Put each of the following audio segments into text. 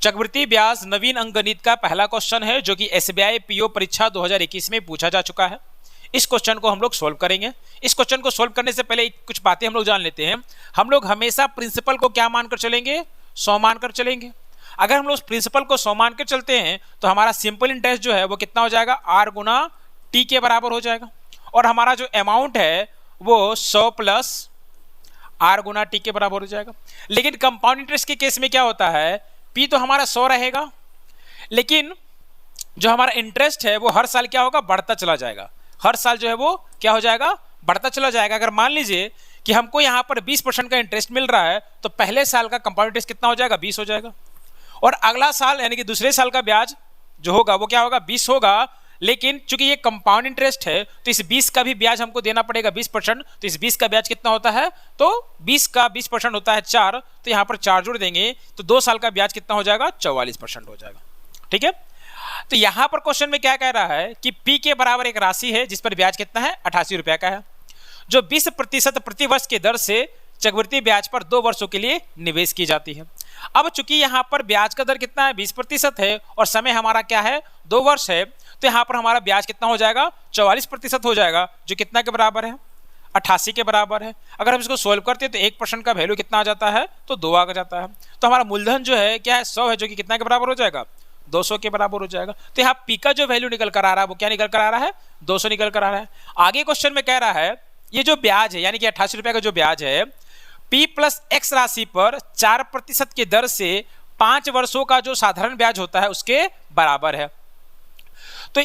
चक्रवृद्धि ब्याज नवीन अंकगणित का पहला क्वेश्चन है जो कि एसबीआई पीओ परीक्षा 2021 में पूछा जा चुका है। इस क्वेश्चन को हम लोग सोल्व करेंगे। इस क्वेश्चन को सोल्व करने से पहले कुछ बातें हम लोग जान लेते हैं। हम लोग हमेशा प्रिंसिपल को क्या मानकर चलेंगे? 100 मानकर चलेंगे। अगर हम लोग प्रिंसिपल को 100 मान कर चलते हैं तो हमारा सिंपल इंटरेस्ट जो है वो कितना हो जाएगा? आर गुना टी के बराबर हो जाएगा। और हमारा जो अमाउंट है वो 100 प्लस आर गुना टी के बराबर हो जाएगा। लेकिन कंपाउंड इंटरेस्ट के केस में क्या होता है? पी तो हमारा 100 रहेगा, लेकिन जो हमारा इंटरेस्ट है वो हर साल क्या होगा? बढ़ता चला जाएगा। हर साल जो है वो क्या हो जाएगा? बढ़ता चला जाएगा। अगर मान लीजिए कि हमको यहाँ पर 20% का इंटरेस्ट मिल रहा है तो पहले साल का कंपाउंड इंटरेस्ट कितना हो जाएगा? 20 हो जाएगा। और अगला साल यानी कि दूसरे साल का ब्याज जो होगा वो क्या होगा? 20 होगा। लेकिन चूंकि ये कंपाउंड इंटरेस्ट है तो इस 20 का भी ब्याज हमको देना पड़ेगा 20%। तो इस 20 का ब्याज कितना होता है? तो 20 का 20% होता है 4, तो यहाँ पर 4 जोड़ देंगे तो 2 साल का ब्याज कितना हो जाएगा? 44% हो जाएगा। ठीक है। तो यहाँ पर क्वेश्चन में क्या कह रहा है कि पी के बराबर एक राशि है जिस पर ब्याज कितना है? 88 रुपया का है, जो 20% प्रति वर्ष के दर से चक्रवृद्धि ब्याज पर 2 वर्षों के लिए निवेश की जाती है। अब चूंकि यहाँ पर ब्याज का दर कितना है? 20% है और समय हमारा क्या है? 2 वर्ष है। तो यहाँ पर हमारा ब्याज कितना हो जाएगा? 44% हो जाएगा, जो कितना के बराबर है? 88 के बराबर है। अगर हम इसको सोल्व करते हैं तो 1% का वैल्यू कितना आ जाता है? तो 2 आ जाता है। तो हमारा मूलधन जो है क्या है? 100 है, जो कि कितना के बराबर हो जाएगा? 200 के बराबर हो जाएगा। तो यहाँ पी का जो वैल्यू निकल कर आ रहा है वो क्या निकल कर आ रहा है? 200 निकल कर आ रहा है। आगे क्वेश्चन में कह रहा है ये जो ब्याज है यानी कि 88 रुपये का जो ब्याज है P प्लस एक्स राशि पर 4% के दर से 5 वर्षों का जो साधारण ब्याज होता है उसके बराबर है। तो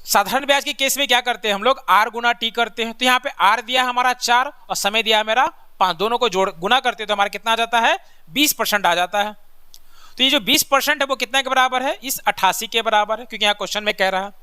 साधारण ब्याज के केस में क्या करते हैं हम लोग? आर गुना टी करते हैं। तो यहाँ पे आर दिया हमारा 4 और समय दिया मेरा 5, दोनों को जोड़ गुना करते हैं तो हमारा कितना आ जाता है? 20% आ जाता है। तो ये जो 20% है वो कितने के बराबर है? इस 88 के बराबर है, क्योंकि यहाँ क्वेश्चन में कह रहा है।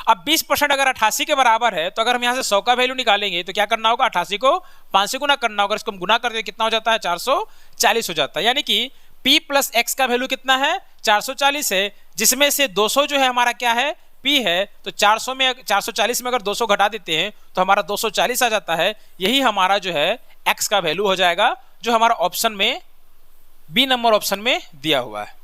अब 20% अगर 88 के बराबर है तो अगर हम यहाँ से 100 का वैल्यू निकालेंगे तो क्या करना होगा? 88 को 5 से गुना करना होगा। इसको हम गुना करते कितना हो जाता है? 440 हो जाता है। यानी कि P प्लस एक्स का वैल्यू कितना है? 440 है, जिसमें से 200 जो है हमारा क्या है? P है। तो 440 में अगर 200 घटा देते हैं तो हमारा 240 आ जाता है। यही हमारा जो है एक्स का वैल्यू हो जाएगा, जो हमारा ऑप्शन में बी नंबर ऑप्शन में दिया हुआ है।